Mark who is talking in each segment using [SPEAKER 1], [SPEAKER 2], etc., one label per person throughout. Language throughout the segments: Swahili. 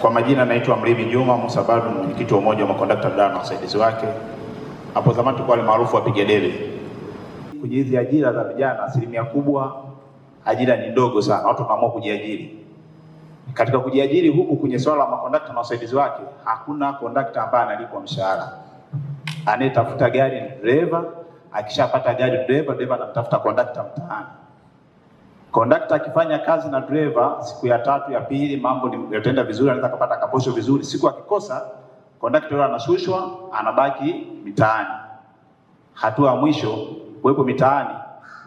[SPEAKER 1] Kwa majina naitwa Mrimi Juma Musa Badu, mwenyekiti wa umoja wa makondakta Dar na wasaidizi wake. Hapo zamani tulikuwa ni maarufu wapiga debe. Kwenye hizi ajira za vijana, asilimia kubwa ajira ni ndogo sana, watu wanaamua kujiajiri. Katika kujiajiri huku kwenye swala la makondakta na wasaidizi wake, hakuna kondakta ambaye analipwa mshahara. Anayetafuta gari ni dereva, akishapata gari dereva anamtafuta kondakta mtaani. Kondakta akifanya kazi na dereva siku ya tatu ya pili mambo yataenda vizuri, anaweza kupata kaposho vizuri. Siku akikosa, kondakta yule anashushwa, anabaki mitaani. Hatua ya mwisho kuwepo mitaani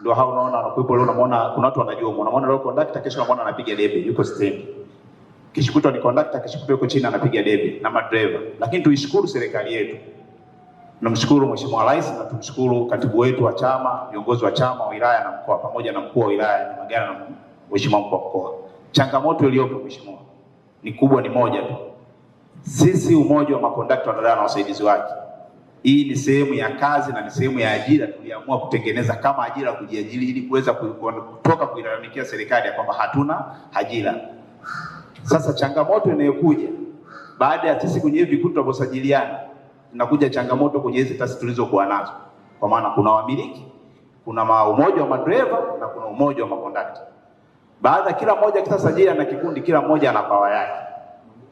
[SPEAKER 1] ndio hao unaona wanakuwepo leo, unaona kuna watu wanajua, unaona leo kondakta, kesho unaona anapiga debe yuko stendi. Kishukutwa ni kondakta, kishukutwa yuko chini anapiga debe na madriver. Lakini tuishukuru serikali yetu. Tunamshukuru Mheshimiwa Rais na tumshukuru katibu wetu wa chama, viongozi wa chama wa wilaya na mkoa pamoja na mkuu wa wilaya Nyamagana na Mheshimiwa mkuu wa mkoa. Changamoto iliyopo Mheshimiwa ni kubwa, ni moja tu. Sisi umoja wa makondakta wa Dar na wasaidizi wake, hii ni sehemu ya kazi na ni sehemu ya ajira tuliamua kutengeneza kama ajira kujiajiri ili kuweza kutoka kuilalamikia serikali ya kwamba hatuna ajira. Sasa changamoto inayokuja baada ya sisi kwenye hivi vikundi tunavyosajiliana, inakuja changamoto kwenye hizi taasisi tulizokuwa nazo. Kwa maana kuna wamiliki, kuna umoja wa madereva na kuna umoja wa makondakta. Baada kila mmoja kisajiliana na kikundi, kila mmoja ana pawa yake.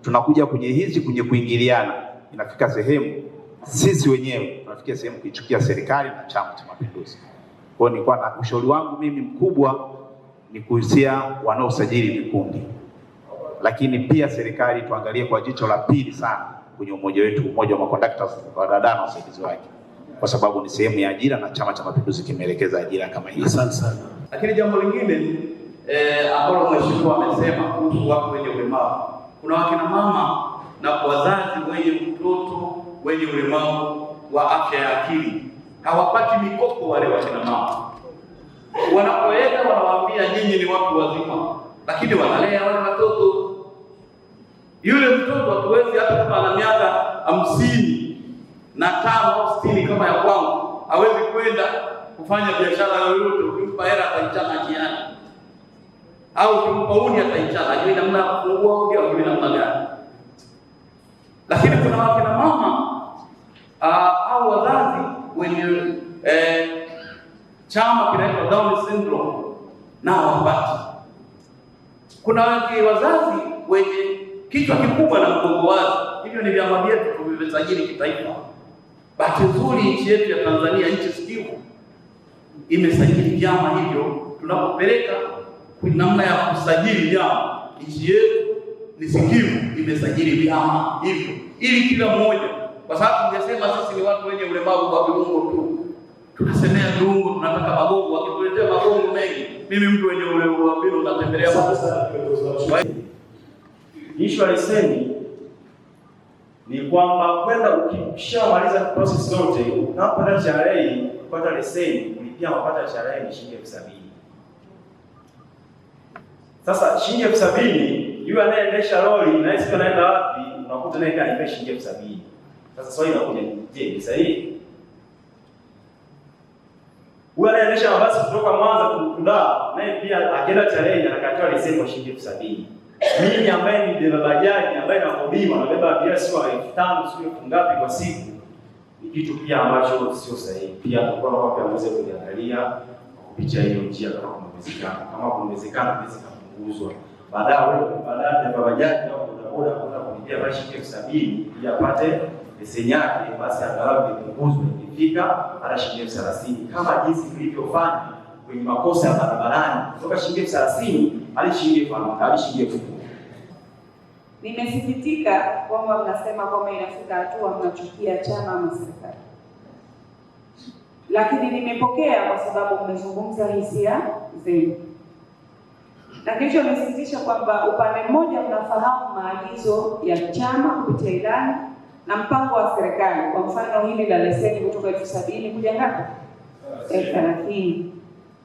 [SPEAKER 1] Tunakuja kwenye hizi kwenye kuingiliana, inafika sehemu sisi wenyewe tunafikia sehemu kuichukia serikali na Chama cha Mapinduzi. Kwa hiyo nilikuwa na ushauri wangu mimi mkubwa ni kuhusia wanaosajili vikundi. Lakini pia serikali tuangalie kwa jicho la pili sana kwenye umoja wetu, umoja wa makondakta wa Dar na wasaidizi wake, kwa sababu ni sehemu ya ajira na Chama cha Mapinduzi kimeelekeza ajira kama hii.
[SPEAKER 2] Asante sana.
[SPEAKER 3] Lakini jambo lingine ambalo mheshimiwa amesema kuhusu watu wenye ulemavu, kuna wakina mama na wazazi wenye mtoto wenye ulemavu wa afya ya akili hawapati mikopo. Wale wakina mama wanapoenda wanawaambia nyinyi ni watu wazima, lakini wanalea wale watoto. Yule mtoto hatuwezi, hata kama ana miaka 55 au 60 kama ya kwangu, hawezi kwenda kufanya biashara yoyote. Ukimpa hela ataichana njiani, au ukimpa uni ataichana, hajui namna ya kufungua uni au hajui namna gani. Lakini kuna wakina mama au wazazi wenye chama kinaitwa Down syndrome na hawapati. Kuna wazazi wenye kichwa kikubwa na mgongo wazi, hivyo ni vyama vyetu tulivyosajili kitaifa. Bahati nzuri nchi yetu ya Tanzania, nchi sikivu, imesajili vyama hivyo. Tunapopeleka namna ya kusajili vyama, nchi yetu ni sikivu, imesajili vyama hivyo ili kila mmoja, kwa sababu tungesema sisi ni watu wenye ulemavu wa viungo tu, tunasemea viungo, tunataka magongo, wakituletea magongo mengi. Mimi mtu wenye ulemavu wa viungo natembelea
[SPEAKER 2] Issue ya leseni ni kwamba kwenda ukishamaliza process zote, unapata TRA kupata leseni, kulipia mapato ya TRA ni shilingi 70,000. Sasa shilingi 70,000, yule anayeendesha lori na yeye anaenda wapi, unakuta naye analipa shilingi 70,000. Sasa swali linakuja, je, ni sahihi? Yule anayeendesha mabasi kutoka Mwanza kuenda, naye pia akienda TRA anakatiwa leseni kwa shilingi 70,000. Mimi ambaye ni dereva bajaji ambaye nakodiwa nabeba abiria sio 5,000 sio ngapi kwa siku, ni kitu pia ambacho sio sahihi. Pia kwa wapi aweze kuangalia kupitia hiyo njia kama kunawezekana. Kama kunawezekana pesa kupunguzwa. Baadaye dereva bajaji au bodaboda kwenda kulipia bashi shilingi 70,000 ili apate leseni yake, basi angalau ipunguzwe ikifika hata shilingi 30,000 kama jinsi tulivyofanya kwenye makosa ya barabarani kutoka shilingi 30,000 hadi shilingi 50,000.
[SPEAKER 4] Nimesikitika kwamba mnasema kwamba inafika hatua mnachukia chama ama serikali, lakini nimepokea kwa sababu mmezungumza hisia zenu, na kisha nimesikitisha kwamba upande mmoja mnafahamu maagizo ya chama kupitia ilani na mpango wa serikali. Kwa mfano hili la leseni kutoka 70,000 kuja ngapi? 30,000.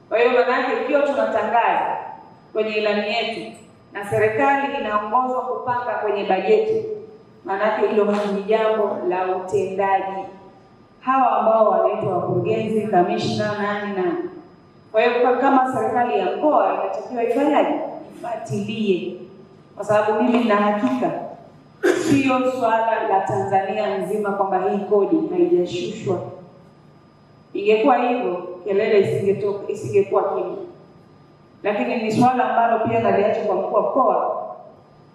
[SPEAKER 4] Kwa hiyo maana ikiwa tunatangaza kwenye ilani yetu na serikali inaongozwa kupanga kwenye bajeti, maana hilo ni jambo la utendaji. Hawa ambao wanaitwa wakurugenzi, kamishna, nani. Kwa hiyo kama serikali ya mkoa inatakiwa ifanyaje? Ifuatilie. Kwa sababu mimi nina hakika sio swala la Tanzania nzima kwamba hii kodi haijashushwa. Ingekuwa hivyo kelele isingekuwa kimya, lakini ni swala ambalo pia naliacha kwa mkuu wa mkoa,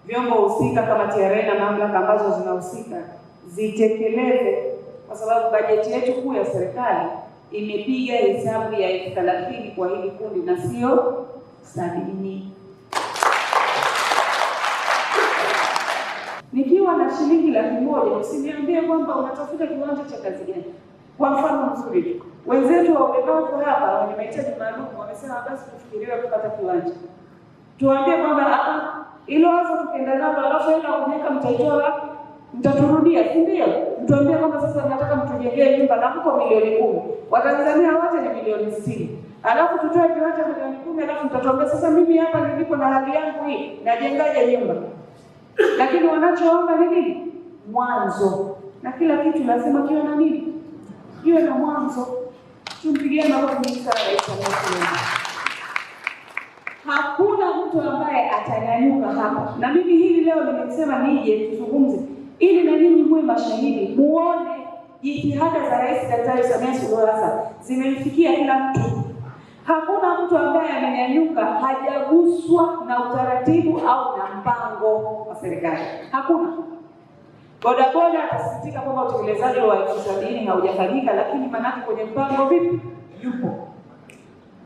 [SPEAKER 4] vyombo husika kama TRA na mamlaka ambazo zinahusika zitekeleze, kwa sababu bajeti yetu kuu ya serikali imepiga hesabu ya 30,000 kwa hili kundi na sio 70. Nikiwa na shilingi 100,000 usiniambie kwamba unatafuta kiwanja cha kazi gani. Kwa mfano mzuri tu, wenzetu wa ulemavu hapa wenye mahitaji maalum wamesema basi tufikiriwe kupata kiwanja. Tuambie kwamba ilo wazo tukienda nalo alafu enda kujenga mtaitoa wapi? Mtaturudia, si ndio? Mtuambie kwamba sasa nataka mtujengee nyumba na mko milioni 10. Watanzania wote ni milioni 60. Alafu tutoe kiwanja milioni 10, alafu mtatuambia sasa mimi hapa nilipo na hali yangu hii najengaje nyumba? Lakini wanachoomba ni nini? Mwanzo. Na kila kitu lazima kiwe na nini? Kiwe na mwanzo. Tumpigie makofi mengi sana Rais Samia. Hakuna mtu ambaye atanyanyuka hapa. Na mimi hili leo nimesema nije tuzungumze ili na nyinyi muwe mashahidi, muone jitihada za Rais Daktari Samia Suluhu Hassan zimemfikia kila mtu. Hakuna mtu ambaye amenyanyuka hajaguswa na utaratibu au na mpango wa serikali. Hakuna. Bodaboda atasikitika kwamba utekelezaji wa 70,000 haujafanyika, lakini manake kwenye mpango vipi? Yupo.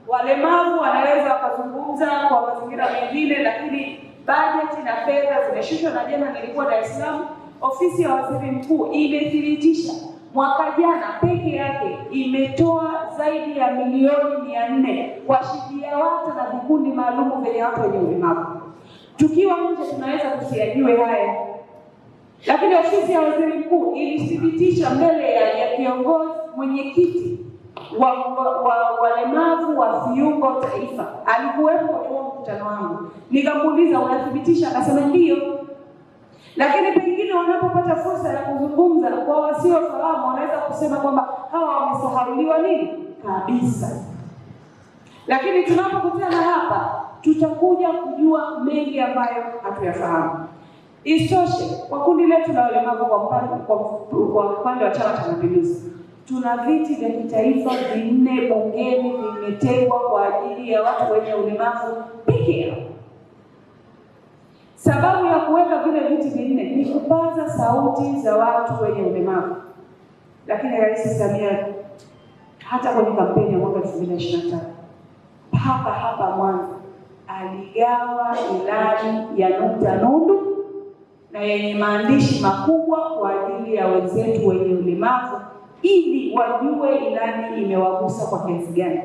[SPEAKER 4] Walemavu wanaweza wakazungumza kwa mazingira mengine, lakini bajeti na fedha zimeshushwa. Na jana nilikuwa Dar es Salaam, ofisi ya waziri mkuu imethibitisha mwaka jana peke yake imetoa zaidi ya milioni 400 kuwasaidia watu na vikundi maalum vyenye watu wenye ulemavu. Tukiwa nje tunaweza tusiyajue haya, lakini ofisi ya waziri mkuu ilithibitisha mbele ya kiongozi mwenyekiti wa walemavu wa viungo taifa, alikuwepo kwenye mkutano wangu. Nikamuuliza unathibitisha? Akasema ndio. Lakini pengine wanapopata fursa ya kuzungumza kwa wasiofahamu wanaweza kusema kwamba hawa wamesahauliwa nini kabisa. Lakini tunapokutana hapa tutakuja kujua mengi ambayo hatuyafahamu. Isitoshe, kwa kundi letu la walemavu kwa upande wa Chama cha Mapinduzi, tuna viti vya kitaifa 4 bungeni vimetengwa kwa ajili ya watu wenye ulemavu pekee yao. Sababu ya kuweka vile viti 4 ni kupaza sauti za watu wenye ulemavu. Lakini Rais Samia hata kwenye kampeni ya mwaka 2025 hapa Mwanza aligawa ilani ya nukta nundu na yenye maandishi makubwa kwa ajili ya wenzetu wenye ulemavu ili wajue ilani imewagusa kwa kiasi gani.